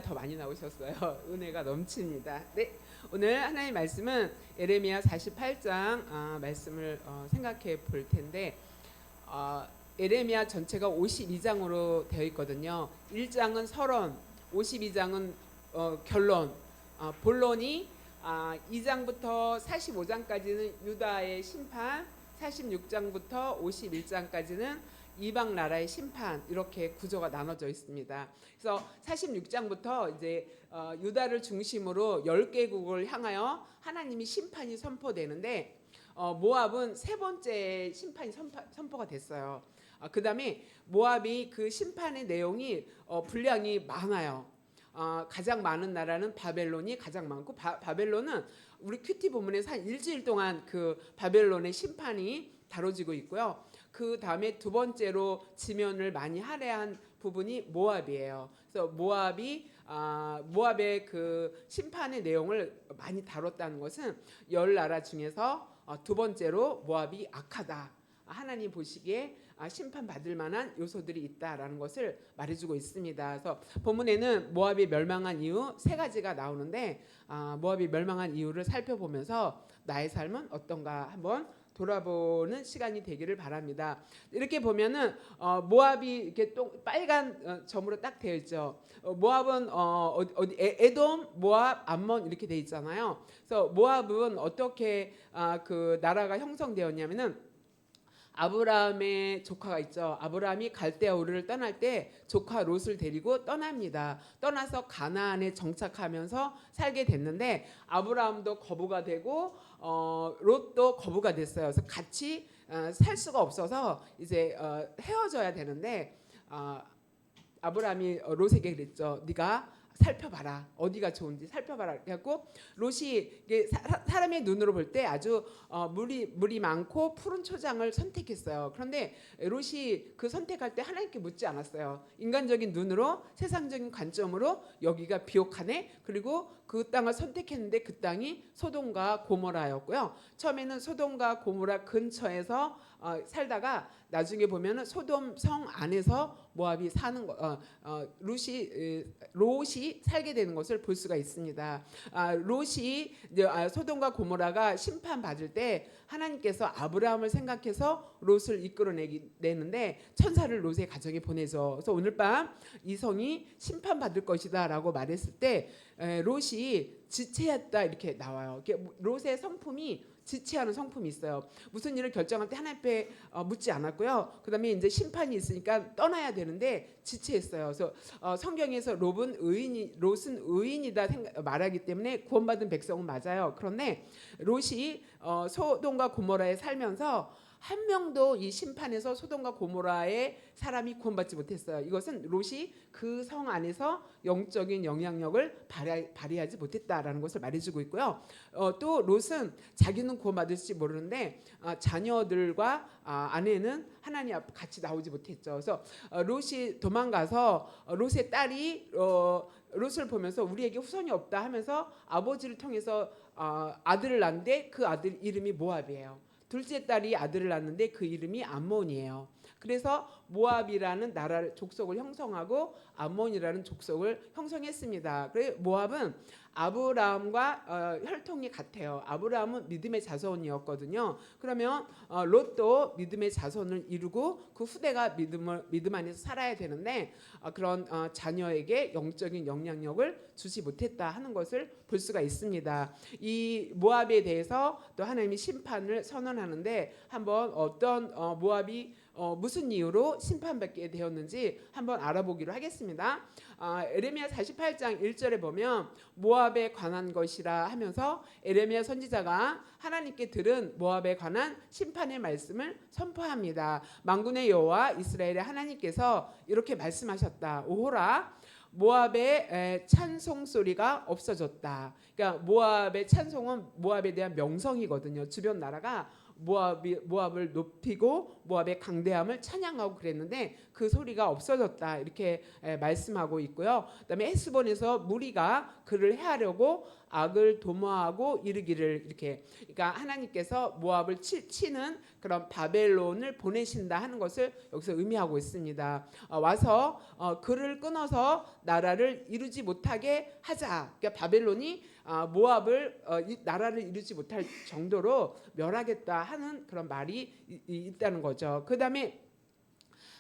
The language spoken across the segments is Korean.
더 많이 나오셨어요. 은혜가 넘칩니다. 네, 오늘 하나님 말씀은 예레미야 48장 말씀을 생각해 볼 텐데 예레미야 전체가 52장으로 되어 있거든요. 1장은 서론, 52장은 결론, 본론이 2장부터 45장까지는 유다의 심판, 46장부터 51장까지는 이방 나라의 심판, 이렇게 구조가 나눠져 있습니다. 그래서 46장부터 이제 유다를 중심으로 10개국을 향하여 하나님이 심판이 선포되는데 모압은 세 번째 심판이 선포가 됐어요. 그 다음에 모압이 그 심판의 내용이 분량이 많아요. 가장 많은 나라는 바벨론이 가장 많고 바벨론은 우리 큐티 본문에서 한 일주일 동안 그 바벨론의 심판이 다뤄지고 있고요. 그 다음에 두 번째로 지면을 많이 할애한 부분이 모압이에요. 그래서 모압의 그 심판의 내용을 많이 다뤘다는 것은 10나라 중에서 두 번째로 모압이 악하다. 하나님 보시기에 심판받을 만한 요소들이 있다라는 것을 말해주고 있습니다. 그래서 본문에는 모압이 멸망한 이유 세 가지가 나오는데 모압이 멸망한 이유를 살펴보면서 나의 삶은 어떤가 한번 돌아보는 시간이 되기를 바랍니다. 이렇게 보면은 모압이 이렇게 빨간 점으로 딱 되어 있죠. 모압은 에돔, 모압, 암몬 이렇게 되어 있잖아요. 그래서 모압은 어떻게 그 나라가 형성되었냐면은 아브라함의 조카가 있죠. 아브라함이 갈대아 우르를 떠날 때 조카 롯을 데리고 떠납니다. 떠나서 가나안에 정착하면서 살게 됐는데 아브라함도 거부가 되고 롯도 거부가 됐어요. 그래서 같이 살 수가 없어서 이제 헤어져야 되는데 아브라함이 롯에게 그랬죠. 네가 살펴봐라. 어디가 좋은지 살펴봐라. 그래갖고 롯이 사람의 눈으로 볼 때 아주 물이 많고 푸른 초장을 선택했어요. 그런데 롯이 그 선택할 때 하나님께 묻지 않았어요. 인간적인 눈으로 세상적인 관점으로 여기가 비옥하네. 그리고 그 땅을 선택했는데 그 땅이 소돔과 고모라였고요. 처음에는 소돔과 고모라 근처에서 살다가 나중에 보면은 소돔 성 안에서 모압이 사는 롯이 살게 되는 것을 볼 수가 있습니다. 롯이 소돔과 고모라가 심판 받을 때 하나님께서 아브라함을 생각해서 롯을 이끌어내는데 천사를 롯의 가정에 보내죠. 그래서 오늘 밤 이 성이 심판 받을 것이다라고 말했을 때 롯이 지체했다 이렇게 나와요. 롯의 성품이 지체하는 성품이 있어요. 무슨 일을 결정할 때 하나님 앞에 묻지 않았고요. 그다음에 이제 심판이 있으니까 떠나야 되는데 지체했어요. 그래서 성경에서 롯은 의인이다 말하기 때문에 구원받은 백성은 맞아요. 그런데 롯이 소돔과 고모라에 살면서 한 명도 이 심판에서 소돔과 고모라의 사람이 구원받지 못했어요. 이것은 롯이 그 성 안에서 영적인 영향력을 발휘하지 못했다라는 것을 말해주고 있고요. 또 롯은 자기는 구원받을지 모르는데 자녀들과 아내는 하나님 앞 같이 나오지 못했죠. 그래서 롯이 도망가서 롯의 딸이 롯을 보면서 우리에게 후손이 없다 하면서 아버지를 통해서 아들을 낳는데 그 아들 이름이 모압이에요. 둘째 딸이 아들을 낳는데 그 이름이 암몬이에요. 그래서 모압이라는 나라를 족속을 형성하고 암몬이라는 족속을 형성했습니다. 그래서 모압은 아브라함과 혈통이 같아요. 아브라함은 믿음의 자손이었거든요. 그러면 롯도 믿음의 자손을 이루고 그 후대가 믿음 안에서 살아야 되는데 그런 자녀에게 영적인 영향력을 주지 못했다 하는 것을 볼 수가 있습니다. 이 모압에 대해서 또 하나님이 심판을 선언하는데 한번 어떤 모압이 무슨 이유로 심판받게 되었는지 한번 알아보기로 하겠습니다. 에레미야 48장 1절에 보면 모압에 관한 것이라 하면서 에레미야 선지자가 하나님께 들은 모압에 관한 심판의 말씀을 선포합니다. 만군의 여호와 이스라엘의 하나님께서 이렇게 말씀하셨다. 오호라 모압의 찬송 소리가 없어졌다. 그러니까 모압의 찬송은 모압에 대한 명성이거든요. 주변 나라가 모압을 높이고 모압의 강대함을 찬양하고 그랬는데 그 소리가 없어졌다 이렇게 말씀하고 있고요. 그다음에 헤스본에서 무리가 그를 해하려고 악을 도모하고 이르기를 이렇게 그러니까 하나님께서 모압을 치는 그런 바벨론을 보내신다 하는 것을 여기서 의미하고 있습니다. 와서 그를 끊어서 나라를 이루지 못하게 하자. 그러니까 바벨론이 모압을 나라를 이루지 못할 정도로 멸하겠다 하는 그런 말이 있다는 거죠. 그다음에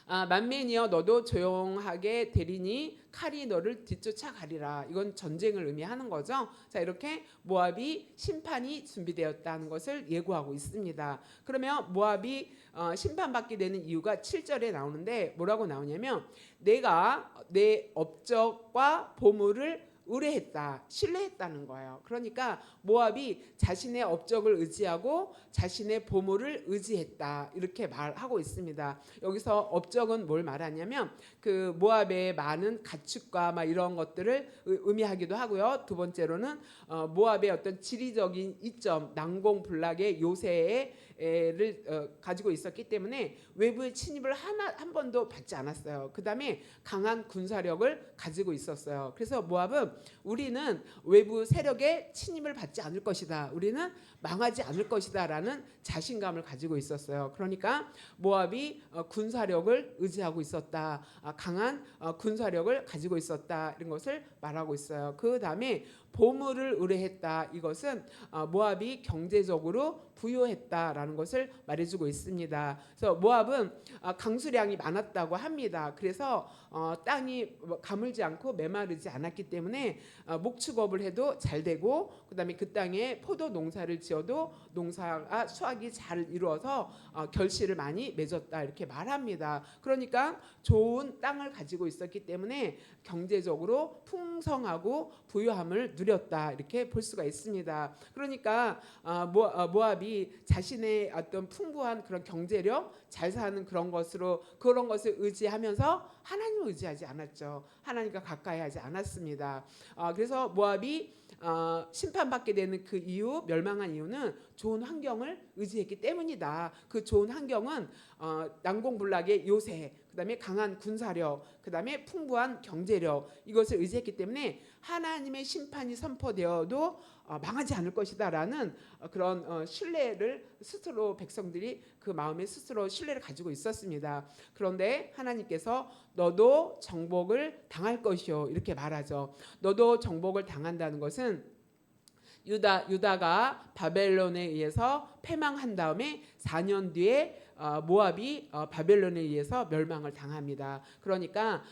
만민이여 너도 조용하게 되리니 칼이 너를 뒤쫓아가리라. 이건 전쟁을 의미하는 거죠. 자, 이렇게 모압이 심판이 준비되었다는 것을 예고하고 있습니다. 그러면 모압이 심판받게 되는 이유가 7절에 나오는데 뭐라고 나오냐면 내가 내 업적과 보물을 의뢰했다, 신뢰했다는 거예요. 그러니까 모압이 자신의 업적을 의지하고 자신의 보물을 의지했다 이렇게 말하고 있습니다. 여기서 업적은 뭘 말하냐면 그 모압의 많은 가축과 막 이런 것들을 의미하기도 하고요. 두 번째로는 모압의 어떤 지리적인 이점, 난공불락의 요새를 가지고 있었기 때문에 외부의 침입을 한 번도 받지 않았어요. 그 다음에 강한 군사력을 가지고 있었어요. 그래서 모압은 우리는 외부 세력의 침입을 받지 않을 것이다. 우리는 망하지 않을 것이다 라는 자신감을 가지고 있었어요. 그러니까 모압이 군사력을 의지하고 있었다. 강한 군사력을 가지고 있었다. 이런 것을 말하고 있어요. 그 다음에 보물을 의뢰했다. 이것은 모압이 경제적으로 부유했다라는 것을 말해주고 있습니다. 그래서 모압은 강수량이 많았다고 합니다. 그래서 땅이 가물지 않고 메마르지 않았기 때문에 목축업을 해도 잘 되고 그다음에 그 땅에 포도 농사를 지어도 농사가 수확이 잘 이루어서 결실을 많이 맺었다 이렇게 말합니다. 그러니까 좋은 땅을 가지고 있었기 때문에 경제적으로 풍성하고 부유함을 누렸다 이렇게 볼 수가 있습니다. 그러니까 모압이 자신의 어떤 풍부한 그런 경제력, 잘 사는 그런 것을 의지하면서 하나님을 의지하지 않았죠. 하나님과 가까이 하지 않았습니다. 그래서 모압이 심판받게 되는 그 이유, 멸망한 이유는 좋은 환경을 의지했기 때문이다. 그 좋은 환경은 난공불락의 요새, 그다음에 강한 군사력, 그다음에 풍부한 경제력 이것을 의지했기 때문에 하나님의 심판이 선포되어도 망하지 않을 것이다라는 그런 신뢰를 스스로 백성들이 그 마음에 스스로 신뢰를 가지고 있었습니다. 그런데 하나님께서 너도 정복을 당할 것이요 이렇게 말하죠. 너도 정복을 당한다는 것은 유다가 바벨론에 의해서 패망한 다음에 4년 뒤에 모압이 바벨론에 의해서 멸망을 당합니다. 그러니까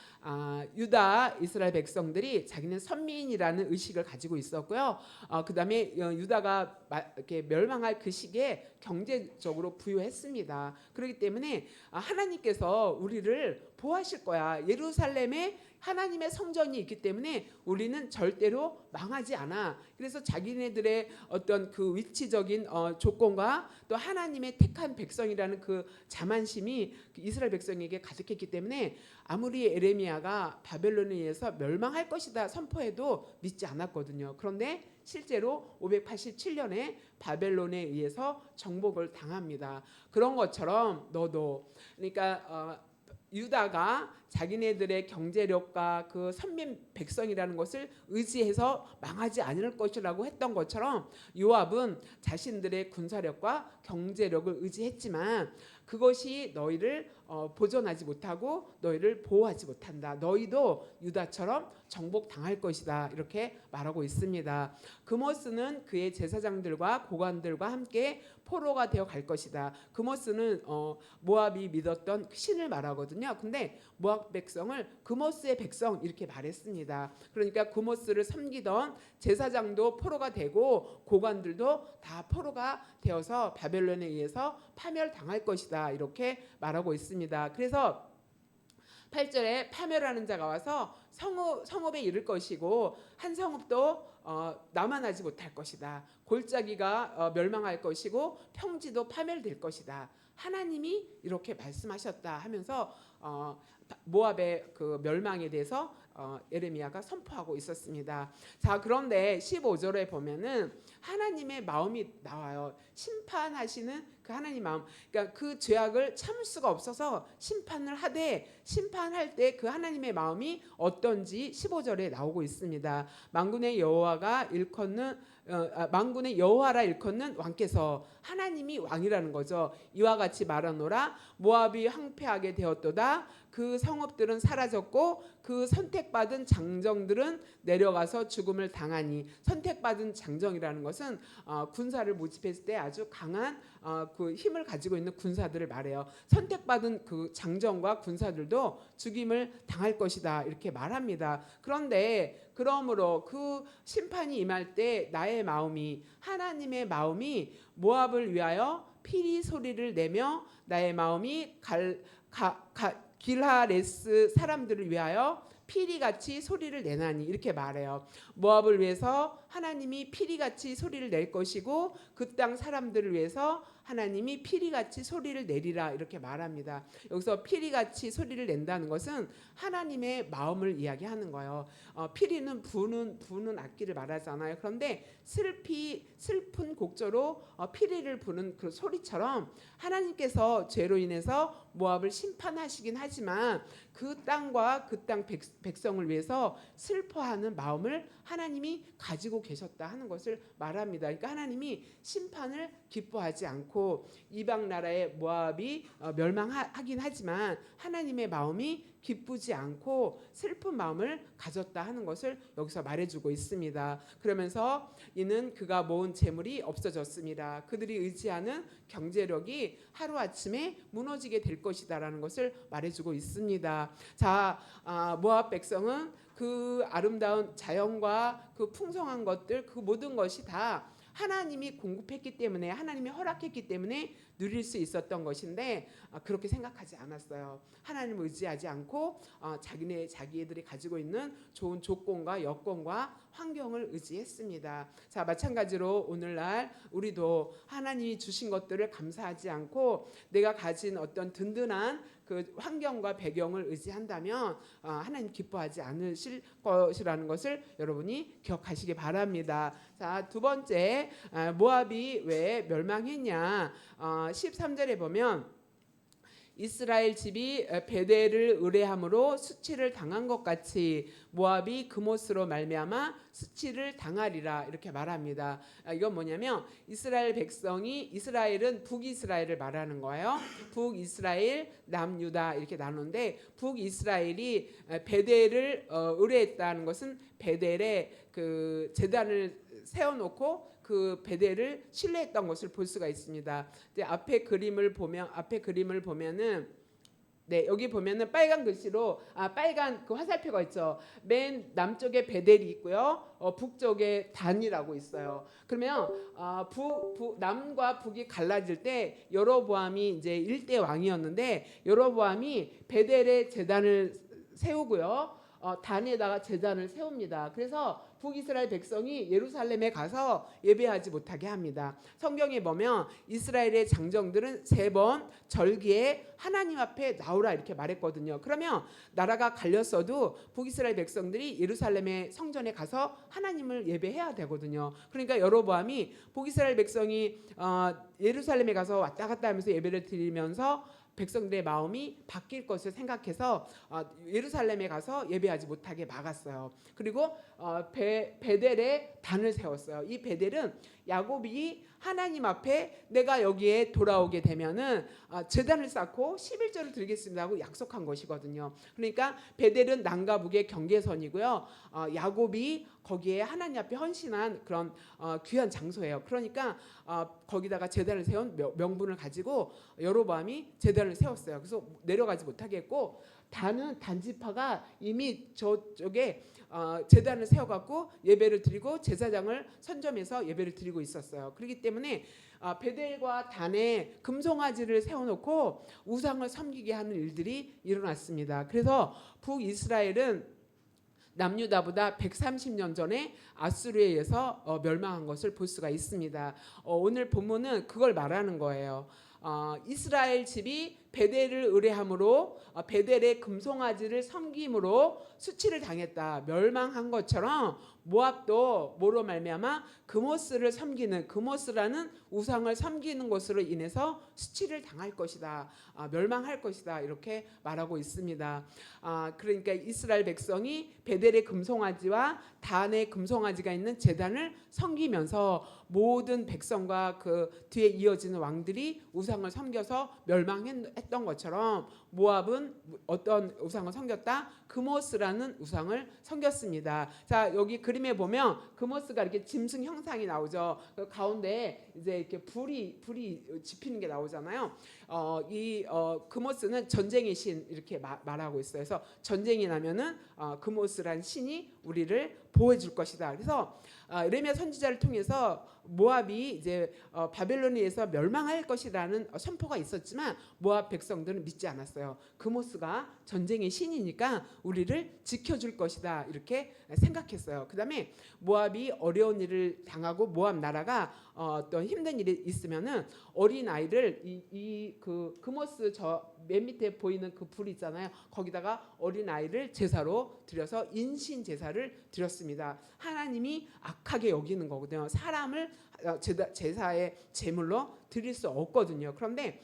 유다 이스라엘 백성들이 자기는 선민이라는 의식을 가지고 있었고요. 그다음에 유다가 이렇게 멸망할 그 시기에 경제적으로 부유했습니다. 그렇기 때문에 하나님께서 우리를 보호하실 거야. 예루살렘에 하나님의 성전이 있기 때문에 우리는 절대로 망하지 않아. 그래서 자기네들의 어떤 그 위치적인 조건과 또 하나님의 택한 백성이라는 그 자만심이 이스라엘 백성에게 가득했기 때문에 아무리 에레미야가 바벨론에 의해서 멸망할 것이다 선포해도 믿지 않았거든요. 그런데 실제로 587년에 바벨론에 의해서 정복을 당합니다. 그런 것처럼 너도 그러니까 유다가 자기네들의 경제력과 그 선민 백성이라는 것을 의지해서 망하지 않을 것이라고 했던 것처럼 요압은 자신들의 군사력과 경제력을 의지했지만 그것이 너희를 보존하지 못하고 너희를 보호하지 못한다. 너희도 유다처럼 정복당할 것이다. 이렇게 말하고 있습니다. 그모스는 그의 제사장들과 고관들과 함께 포로가 되어 갈 것이다. 그모스는 모압이 믿었던 신을 말하거든요. 근데 모압 백성을 그모스의 백성 이렇게 말했습니다. 그러니까 그모스를 섬기던 제사장도 포로가 되고 고관들도 다 포로가 되어서 바벨론에 의해서 파멸당할 것이다. 이렇게 말하고 있습니다. 그래서 8절에 파멸하는 자가 와서 성읍에 이를 것이고 한 성읍도 남아나지 못할 것이다. 골짜기가 멸망할 것이고 평지도 파멸될 것이다. 하나님이 이렇게 말씀하셨다 하면서 모압의 그 멸망에 대해서 예레미야가 선포하고 있었습니다. 자, 그런데 15절에 보면은 하나님의 마음이 나와요. 심판하시는 그 하나님 마음. 그러니까 그 죄악을 참을 수가 없어서 심판을 하되, 심판할 때 그 하나님의 마음이 어떤지 15절에 나오고 있습니다. 만군의 여호와가 일컫는 만군의 여호와라 일컫는 왕께서, 하나님이 왕이라는 거죠. 이와 같이 말하노라. 모압이 황폐하게 되었도다. 그 성읍들은 사라졌고 그 선택받은 장정들은 내려가서 죽음을 당하니. 선택받은 장정이라는 것은 군사를 모집했을 때 아주 강한 그 힘을 가지고 있는 군사들을 말해요. 선택받은 그 장정과 군사들도 죽임을 당할 것이다, 이렇게 말합니다. 그런데 그러므로 그 심판이 임할 때 나의 마음이, 하나님의 마음이 모압을 위하여 피리 소리를 내며 나의 마음이 길하레스 사람들을 위하여 피리같이 소리를 내나니, 이렇게 말해요. 모압을 위해서 하나님이 피리같이 소리를 낼 것이고 그 땅 사람들을 위해서 하나님이 피리같이 소리를 내리라, 이렇게 말합니다. 여기서 피리같이 소리를 낸다는 것은 하나님의 마음을 이야기하는 거예요. 피리는 부는 악기를 말하잖아요. 그런데 슬픈 곡조로 피리를 부는 그 소리처럼 하나님께서 죄로 인해서 모압을 심판하시긴 하지만 그 땅과 그 땅 백성을 위해서 슬퍼하는 마음을 하나님이 가지고 계셨다 하는 것을 말합니다. 그러니까 하나님이 심판을 기뻐하지 않고 이방 나라의 모압이 멸망하긴 하지만 하나님의 마음이 기쁘지 않고 슬픈 마음을 가졌다 하는 것을 여기서 말해주고 있습니다. 그러면서 이는 그가 모은 재물이 없어졌습니다. 그들이 의지하는 경제력이 하루아침에 무너지게 될 것이다라는 것을 말해주고 있습니다. 자, 모압 백성은 그 아름다운 자연과 그 풍성한 것들, 그 모든 것이 다 하나님이 공급했기 때문에, 하나님이 허락했기 때문에 누릴 수 있었던 것인데 그렇게 생각하지 않았어요. 하나님을 의지하지 않고 자기들이 가지고 있는 좋은 조건과 여건과 환경을 의지했습니다. 자, 마찬가지로 오늘날 우리도 하나님이 주신 것들을 감사하지 않고 내가 가진 어떤 든든한 그 환경과 배경을 의지한다면 하나님 기뻐하지 않으실 것이라는 것을 여러분이 기억하시기 바랍니다. 자, 두 번째, 모압이 왜 멸망했냐? 13절에 보면 이스라엘 집이 베델을 의뢰함으로 수치를 당한 것 같이 모압이 그못으로 말미암아 수치를 당하리라, 이렇게 말합니다. 이건 뭐냐면 이스라엘 백성이, 이스라엘은 북이스라엘을 말하는 거예요. 북이스라엘, 남유다 이렇게 나누는데 북이스라엘이 베델을 의뢰했다는 것은 베델에 그 제단을 세워놓고 그 베델을 신뢰했던 것을 볼 수가 있습니다. 앞에 그림을 보면은 네, 여기 보면은 빨간 글씨로 빨간 그 화살표가 있죠. 맨 남쪽에 베델이 있고요. 북쪽에 단이라고 있어요. 그러면 남과 북이 갈라질 때 여로보암이 이제 1대 왕이었는데 여로보암이 베델에 제단을 세우고요. 단에다가 제단을 세웁니다. 그래서 북이스라엘 백성이 예루살렘에 가서 예배하지 못하게 합니다. 성경에 보면 이스라엘의 장정들은 3번 절기에 하나님 앞에 나오라 이렇게 말했거든요. 그러면 나라가 갈렸어도 북이스라엘 백성들이 예루살렘의 성전에 가서 하나님을 예배해야 되거든요. 그러니까 여로보암이 북이스라엘 백성이 예루살렘에 가서 왔다 갔다 하면서 예배를 드리면서 백성들의 마음이 바뀔 것을 생각해서 예루살렘에 가서 예배하지 못하게 막았어요. 그리고 베델에 단을 세웠어요. 이 베델은 야곱이 하나님 앞에 내가 여기에 돌아오게 되면은 제단을 쌓고 11조를 드리겠습니다 하고 약속한 것이거든요. 그러니까 베델은 남과 북의 경계선이고요. 야곱이 거기에 하나님 앞에 헌신한 그런 귀한 장소예요. 그러니까 거기다가 제단을 세운 명분을 가지고 여로보암이 제단을 세웠어요. 그래서 내려가지 못하게 했고 단은 단지파가 이미 저쪽에 제단을 세워갖고 예배를 드리고 제사장을 선점해서 예배를 드리고 있었어요. 그렇기 때문에 베델과 단에 금송아지를 세워놓고 우상을 섬기게 하는 일들이 일어났습니다. 그래서 북이스라엘은 남유다보다 130년 전에 아수르에 의해서 멸망한 것을 볼 수가 있습니다. 오늘 본문은 그걸 말하는 거예요. 이스라엘 집이 베델을 의뢰함으로 베델의 금송아지를 섬김으로 수치를 당했다. 멸망한 것처럼 모압도 뭐로 말미암아 그모스를 섬기는, 그모스라는 우상을 섬기는 것으로 인해서 수치를 당할 것이다. 멸망할 것이다. 이렇게 말하고 있습니다. 그러니까 이스라엘 백성이 베델의 금송아지와 단의 금송아지가 있는 제단을 섬기면서 모든 백성과 그 뒤에 이어지는 왕들이 우상을 섬겨서 멸망했던 것처럼 모압은 어떤 우상을 섬겼다? 그모스라는 우상을 섬겼습니다. 자, 여기 그림에 보면 그모스가 이렇게 짐승 형상이 나오죠. 그 가운데 이제 이렇게 불이 지피는 게 나오잖아요. 그모스는 전쟁의 신 이렇게 말하고 있어요. 그래서 전쟁이 나면은 그모스란 신이 우리를 보호해 줄 것이다. 그래서 예레미야 선지자를 통해서 모압이 이제 바벨론에서 멸망할 것이라는 선포가 있었지만 모압 백성들은 믿지 않았어요. 그모스가 전쟁의 신이니까 우리를 지켜줄 것이다 이렇게 생각했어요. 그다음에 모압이 어려운 일을 당하고 모압 나라가 어떤 힘든 일이 있으면은 어린 아이를 그 그모스 저 맨 밑에 보이는 그 불 있잖아요. 거기다가 어린 아이를 제사로 드려서 인신 제사를 드렸습니다. 하나님이 악하게 여기는 거거든요. 사람을 제사의 제물로 드릴 수 없거든요. 그런데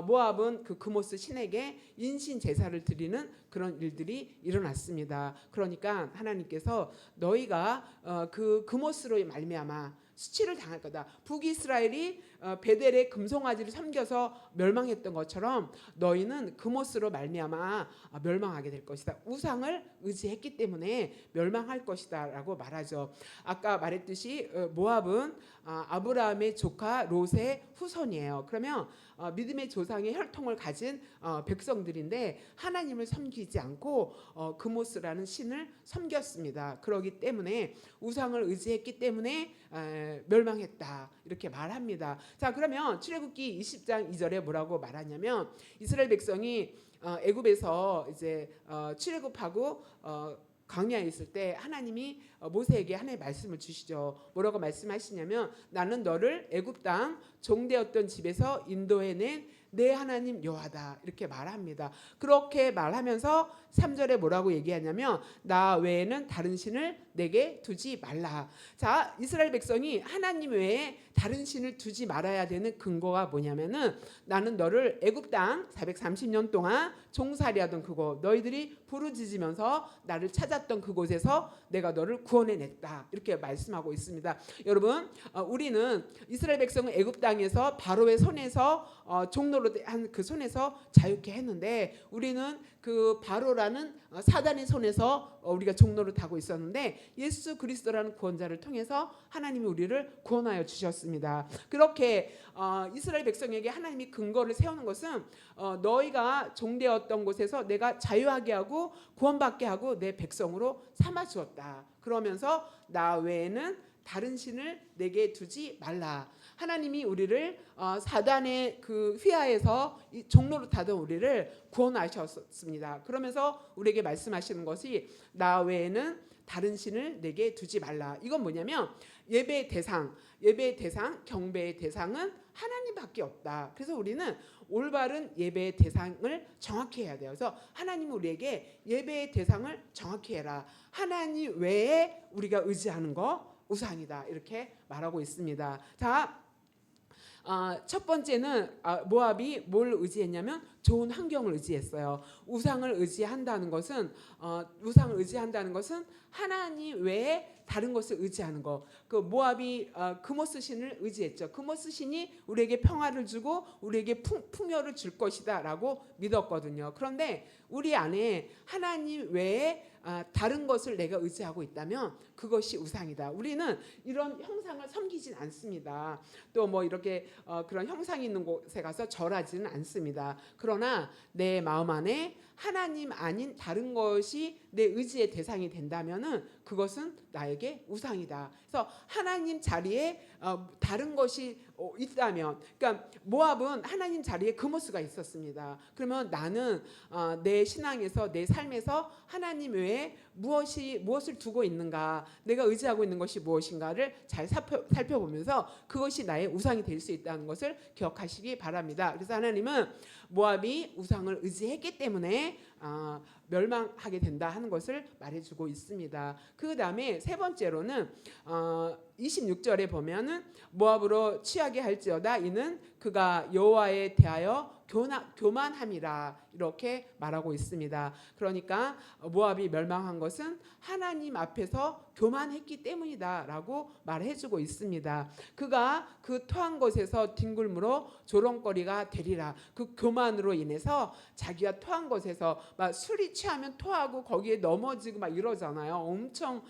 모압은 그 그모스 신에게 인신 제사를 드리는 그런 일들이 일어났습니다. 그러니까 하나님께서 너희가 그 그모스로 말미암아 수치를 당할 거다. 북이스라엘이 베델의 금송아지를 섬겨서 멸망했던 것처럼 너희는 그모스로 말미암아 멸망하게 될 것이다. 우상을 의지했기 때문에 멸망할 것이다라고 말하죠. 아까 말했듯이 모압은 아브라함의 조카 롯의 후손이에요. 그러면 믿음의 조상의 혈통을 가진 백성들인데 하나님을 섬기지 않고 그모스라는 신을 섬겼습니다. 그러기 때문에 우상을 의지했기 때문에 멸망했다 이렇게 말합니다. 자, 그러면 출애굽기 20장 2절에 뭐라고 말하냐면 이스라엘 백성이 애굽에서 이제 출애굽하고 광야에 있을 때 하나님이 모세에게 하나님의 말씀을 주시죠. 뭐라고 말씀하시냐면 나는 너를 애굽 땅 종되었던 집에서 인도해낸 내 하나님 여호와다 이렇게 말합니다. 그렇게 말하면서 3절에 뭐라고 얘기하냐면 나 외에는 다른 신을 내게 두지 말라. 자, 이스라엘 백성이 하나님 외에 다른 신을 두지 말아야 되는 근거가 뭐냐면은 나는 너를 애굽 땅 430년 동안 종살이하던 그곳 너희들이 부르짖으면서 나를 찾았던 그곳에서 내가 너를 구원해냈다 이렇게 말씀하고 있습니다. 여러분 우리는 이스라엘 백성은 애굽 땅에서 바로의 손에서 종노릇 한 그 손에서 자유케 했는데 우리는 그 바로라는 사단의 손에서 우리가 종노릇 하고 있었는데 예수 그리스도라는 구원자를 통해서 하나님이 우리를 구원하여 주셨습니다. 그렇게 이스라엘 백성에게 하나님이 근거를 세우는 것은 너희가 종되었던 곳에서 내가 자유하게 하고 구원받게 하고 내 백성으로 삼아 주었다. 그러면서 나 외에는 다른 신을 내게 두지 말라. 하나님이 우리를 사단의 그 휘하에서 종로로 타던 우리를 구원하셨습니다. 그러면서 우리에게 말씀하시는 것이 나 외에는 다른 신을 내게 두지 말라. 이건 뭐냐면 예배의 대상, 경배의 대상은 하나님밖에 없다. 그래서 우리는 올바른 예배의 대상을 정확히 해야 돼요. 그래서 하나님은 우리에게 예배의 대상을 정확히 해라. 하나님 외에 우리가 의지하는 거 우상이다. 이렇게 말하고 있습니다. 자, 첫 번째는 모압이 뭘 의지했냐면 좋은 환경을 의지했어요. 우상을 의지한다는 것은 하나님 외에 다른 것을 의지하는 거. 그 모압이 그모스 신을 의지했죠. 그모스 신이 우리에게 평화를 주고 우리에게 풍요를 줄 것이다라고 믿었거든요. 그런데 우리 안에 하나님 외에 다른 것을 내가 의지하고 있다면 그것이 우상이다. 우리는 이런 형상을 섬기진 않습니다. 또 뭐 이렇게 그런 형상이 있는 곳에 가서 절하지는 않습니다. 그러나 내 마음 안에 하나님 아닌 다른 것이 내 의지의 대상이 된다면은 그것은 나에게 우상이다. 그래서 하나님 자리에 다른 것이 있다면, 그러니까 모압은 하나님 자리에 그모스가 있었습니다. 그러면 나는 내 신앙에서 내 삶에서 하나님 외에 무엇을 두고 있는가, 내가 의지하고 있는 것이 무엇인가를 잘 살펴보면서 그것이 나의 우상이 될 수 있다는 것을 기억하시기 바랍니다. 그래서 하나님은 모압이 우상을 의지했기 때문에 멸망하게 된다 하는 것을 말해주고 있습니다. 그 다음에 세 번째로는 26절에 보면은 모압으로 취하게 할지어다 이는 그가 여호와에 대하여 교만함이라 이렇게 말하고 있습니다. 그러니까 모압이 멸망한 것은 하나님 앞에서 교만했기 때문이다라고 말해주고 있습니다. 그가 그 토한 것에서 뒹굴므로 조롱거리가 되리라. 그 교만으로 인해서 자기가 토한 것에서 막 술이 취하면 토하고 거기에 넘어지고 막 이러잖아요. 엄청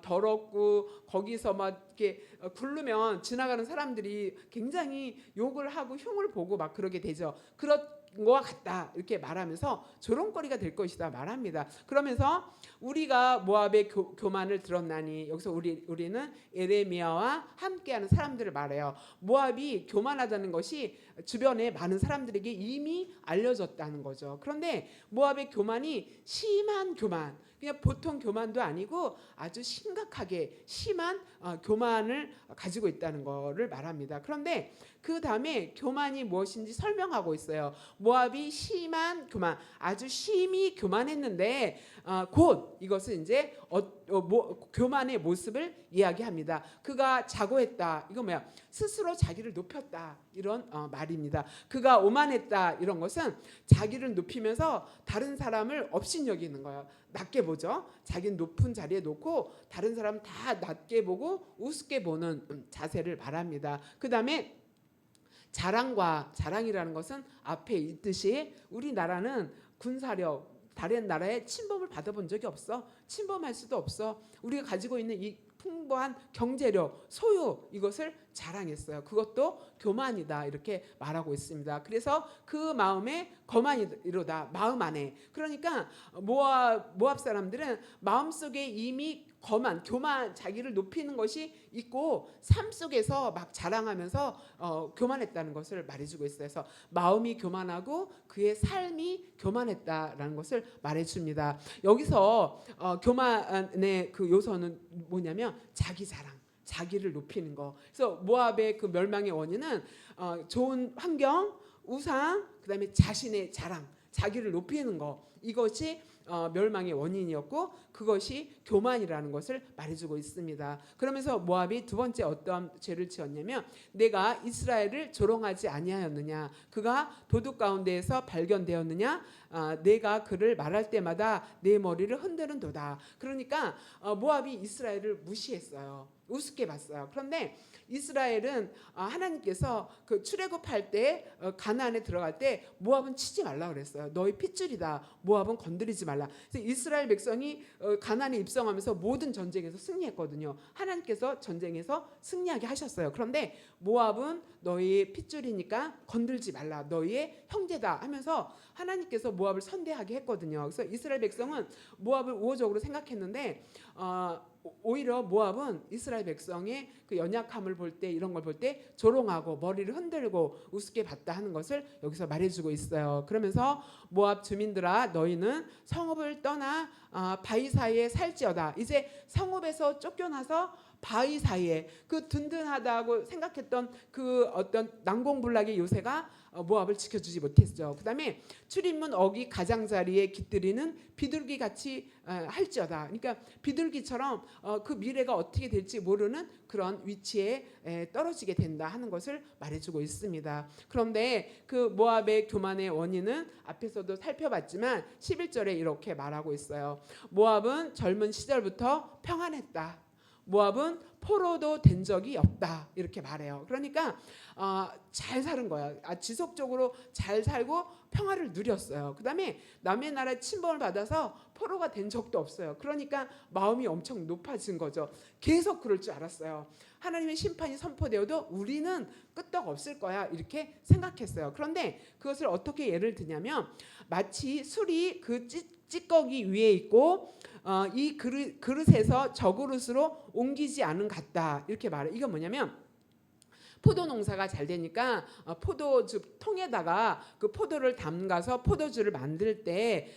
더럽고 거기서 막 이렇게 굴르면 지나가는 사람들이 굉장히 욕을 하고 흉을 보고 막 그러게 되죠. 그런 것과 같다 이렇게 말하면서 조롱거리가 될 것이다 말합니다. 그러면서 우리가 모압의 교만을 들었나니 여기서 우리는 에레미야와 함께하는 사람들을 말해요. 모압이 교만하다는 것이 주변에 많은 사람들에게 이미 알려졌다는 거죠. 그런데 모압의 교만이 심한 교만, 그냥 보통 교만도 아니고 아주 심각하게 심한 교만을 가지고 있다는 것을 말합니다. 그런데 그 다음에 교만이 무엇인지 설명하고 있어요. 모압이 심한 교만, 아주 심히 교만했는데 곧 이것은 이제 교만의 모습을 이야기합니다. 그가 자고했다. 이거 뭐야? 스스로 자기를 높였다. 이런 말입니다. 그가 오만했다. 이런 것은 자기를 높이면서 다른 사람을 업신여기는 거예요. 낮게 보죠. 자기는 높은 자리에 놓고 다른 사람 다 낮게 보고 우습게 보는 자세를 말합니다. 그 다음에 자랑이라는 것은 앞에 있듯이 우리나라는 군사력 다른 나라의 침범을 받아본 적이 없어. 침범할 수도 없어. 우리가 가지고 있는 이 풍부한 경제력, 소유 이것을 자랑했어요. 그것도 교만이다 이렇게 말하고 있습니다. 그래서 그 마음에 거만이로다 마음 안에. 그러니까 모압 사람들은 마음속에 이미 교만, 자기를 높이는 것이 있고 삶 속에서 막 자랑하면서 교만했다는 것을 말해주고 있어요. 그래서 마음이 교만하고 그의 삶이 교만했다라는 것을 말해줍니다. 여기서 교만의 그 요소는 뭐냐면 자기 자랑. 자기를 높이는 거. 그래서 모압의 그 멸망의 원인은 좋은 환경, 우상, 그다음에 자신의 자랑, 자기를 높이는 거. 이것이 멸망의 원인이었고 그것이 교만이라는 것을 말해주고 있습니다. 그러면서 모압이 두 번째 어떠한 죄를 지었냐면 내가 이스라엘을 조롱하지 아니하였느냐, 그가 도둑 가운데에서 발견되었느냐, 내가 그를 말할 때마다 내 머리를 흔드는도다. 그러니까 모압이 이스라엘을 무시했어요. 우습게 봤어요. 그런데 이스라엘은 하나님께서 그 출애굽할 때 가나안에 들어갈 때 모압은 치지 말라 그랬어요. 너희 핏줄이다. 모압은 건드리지 말라. 그래서 이스라엘 백성이 가나안에 입성하면서 모든 전쟁에서 승리했거든요. 하나님께서 전쟁에서 승리하게 하셨어요. 그런데 모압은 너희 핏줄이니까 건들지 말라. 너희의 형제다 하면서 하나님께서 모압을 선대하게 했거든요. 그래서 이스라엘 백성은 모압을 우호적으로 생각했는데 오히려 모압은 이스라엘 백성의 그 연약함을 볼 때 이런 걸 볼 때 조롱하고 머리를 흔들고 우습게 봤다 하는 것을 여기서 말해주고 있어요. 그러면서 모압 주민들아 너희는 성읍을 떠나 바위 사이에 살지어다. 이제 성읍에서 쫓겨나서 바위 사이에 그 든든하다고 생각했던 그 어떤 난공불락의 요새가 모압을 지켜주지 못했죠. 그 다음에 출입문 어기 가장자리에 깃들이는 비둘기 같이 할지어다. 그러니까 비둘기처럼 그 미래가 어떻게 될지 모르는 그런 위치에 떨어지게 된다 하는 것을 말해주고 있습니다. 그런데 그 모압의 교만의 원인은 앞에서도 살펴봤지만 11절에 이렇게 말하고 있어요. 모압은 젊은 시절부터 평안했다. 모압은 포로도 된 적이 없다 이렇게 말해요. 그러니까 잘 사는 거야. 지속적으로 잘 살고 평화를 누렸어요. 그 다음에 남의 나라의 침범을 받아서 포로가 된 적도 없어요. 그러니까 마음이 엄청 높아진 거죠. 계속 그럴 줄 알았어요. 하나님의 심판이 선포되어도 우리는 끄떡 없을 거야 이렇게 생각했어요. 그런데 그것을 어떻게 예를 드냐면 마치 술이 그 찌꺼기 위에 있고 이 그릇에서 저 그릇으로 옮기지 않은 같다 이렇게 말해. 이건 뭐냐면 포도 농사가 잘 되니까 포도주 통에다가 그 포도를 담가서 포도주를 만들 때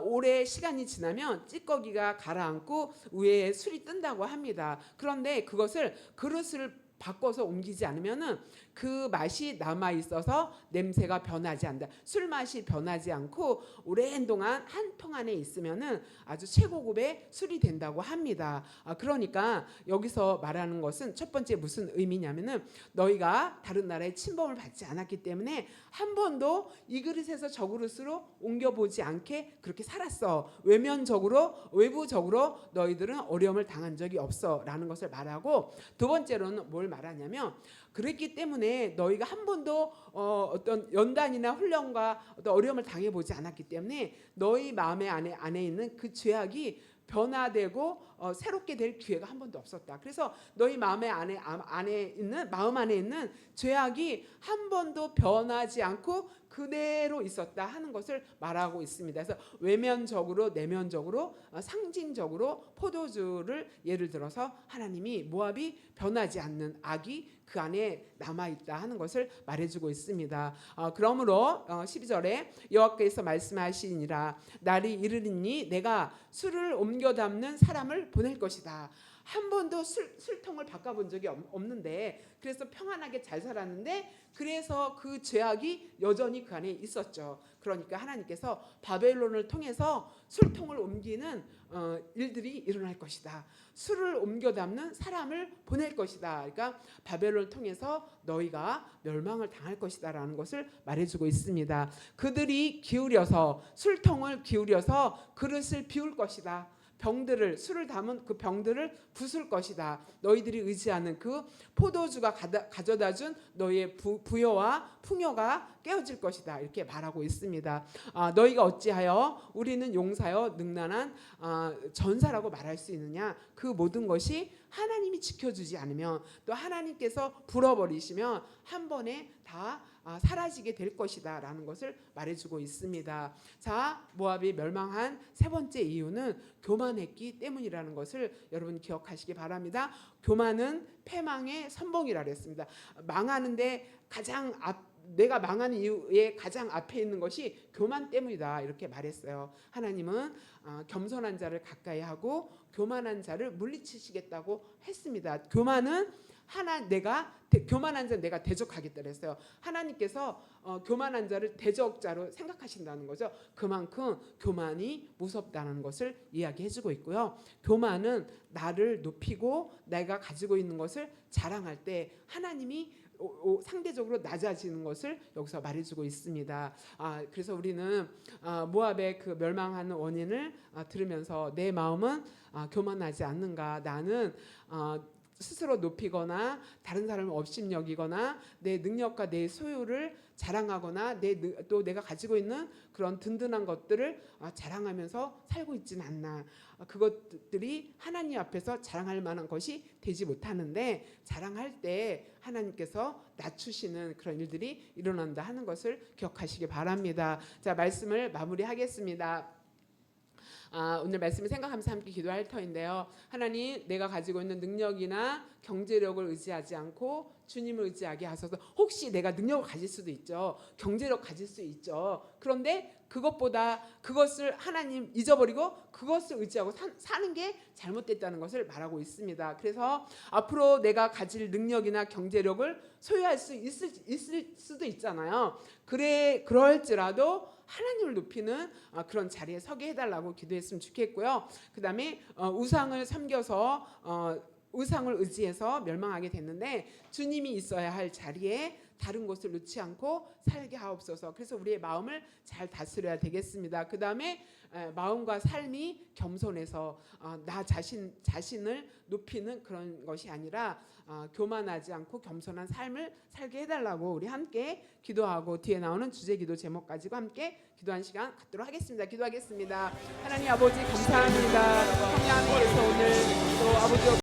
오래 시간이 지나면 찌꺼기가 가라앉고 위에 술이 뜬다고 합니다. 그런데 그것을 그릇을 바꿔서 옮기지 않으면은 그 맛이 남아 있어서 냄새가 변하지 않는다. 술 맛이 변하지 않고 오랜 동안 한 통 안에 있으면은 아주 최고급의 술이 된다고 합니다. 그러니까 여기서 말하는 것은 첫 번째 무슨 의미냐면은 너희가 다른 나라의 침범을 받지 않았기 때문에 한 번도 이 그릇에서 저 그릇으로 옮겨보지 않게 그렇게 살았어. 외부적으로 너희들은 어려움을 당한 적이 없어라는 것을 말하고, 두 번째로는 뭘 말하냐면 그랬기 때문에 너희가 한 번도 어떤 연단이나 훈련과 어떤 어려움을 당해보지 않았기 때문에 너희 마음의 안에 있는 그 죄악이 변화되고 새롭게 될 기회가 한 번도 없었다. 그래서 너희 마음 안에 있는 죄악이 한 번도 변하지 않고 그대로 있었다 하는 것을 말하고 있습니다. 그래서 외면적으로 내면적으로 상징적으로 포도주를 예를 들어서 하나님이 모압이 변하지 않는 악이 그 안에 남아있다 하는 것을 말해주고 있습니다. 그러므로 12절에 여호와께서 말씀하시니라 날이 이르리니 내가 술을 옮겨 담는 사람을 보낼 것이다. 한 번도 술통을 바꿔본 적이 없는데 그래서 평안하게 잘 살았는데 그래서 그 죄악이 여전히 그 안에 있었죠. 그러니까 하나님께서 바벨론을 통해서 술통을 옮기는 일들이 일어날 것이다. 술을 옮겨 담는 사람을 보낼 것이다. 그러니까 바벨론을 통해서 너희가 멸망을 당할 것이다 라는 것을 말해주고 있습니다. 그들이 술통을 기울여서 그릇을 비울 것이다. 술을 담은 그 병들을 부술 것이다. 너희들이 의지하는 그 포도주가 가져다준 너희의 부여와 풍요가 깨어질 것이다. 이렇게 말하고 있습니다. 너희가 어찌하여 우리는 용사여 능란한 전사라고 말할 수 있느냐? 그 모든 것이 하나님이 지켜주지 않으면 또 하나님께서 불어버리시면 한 번에 다 사라지게 될 것이다 라는 것을 말해주고 있습니다. 자, 모압이 멸망한 세 번째 이유는 교만했기 때문이라는 것을 여러분 기억하시기 바랍니다. 교만은 패망의 선봉이라 그랬습니다. 망하는데 내가 망하는 이유에 가장 앞에 있는 것이 교만 때문이다 이렇게 말했어요. 하나님은 겸손한 자를 가까이 하고 교만한 자를 물리치시겠다고 했습니다. 교만한 자를 내가 대적하겠다 그랬어요. 하나님께서 교만한 자를 대적자로 생각하신다는 거죠. 그만큼 교만이 무섭다는 것을 이야기해주고 있고요. 교만은 나를 높이고 내가 가지고 있는 것을 자랑할 때 하나님이 상대적으로 낮아지는 것을 여기서 말해주고 있습니다. 그래서 우리는 모압의 그 멸망하는 원인을 들으면서 내 마음은 교만하지 않는가? 나는 스스로 높이거나 다른 사람을 업신여기거나 내 능력과 내 소유를 자랑하거나 또 내가 가지고 있는 그런 든든한 것들을 자랑하면서 살고 있지는 않나. 그것들이 하나님 앞에서 자랑할 만한 것이 되지 못하는데 자랑할 때 하나님께서 낮추시는 그런 일들이 일어난다 하는 것을 기억하시기 바랍니다. 자, 말씀을 마무리하겠습니다. 오늘 말씀을 생각하면서 함께 기도할 터인데요. 하나님, 내가 가지고 있는 능력이나 경제력을 의지하지 않고 주님을 의지하게 하소서. 혹시 내가 능력을 가질 수도 있죠. 경제력 가질 수 있죠. 그런데 그것을 하나님 잊어버리고 그것을 의지하고 사는 게 잘못됐다는 것을 말하고 있습니다. 그래서 앞으로 내가 가질 능력이나 경제력을 소유할 수 있을 수도 있잖아요. 그럴지라도 하나님을 높이는 그런 자리에 서게 해달라고 기도했으면 좋겠고요. 그 다음에 우상을 섬겨서 우상을 의지해서 멸망하게 됐는데 주님이 있어야 할 자리에 다른 것을 놓지 않고 살게 하옵소서. 그래서 우리의 마음을 잘 다스려야 되겠습니다. 그 다음에 마음과 삶이 겸손해서 나 자신을 높이는 그런 것이 아니라 교만하지 않고 겸손한 삶을 살게 해달라고 우리 함께 기도하고 뒤에 나오는 주제기도 제목 가지고 함께 기도한 시간 갖도록 하겠습니다. 기도하겠습니다. 하나님 아버지 감사합니다. 성령 하나님께서 오늘 또 아버지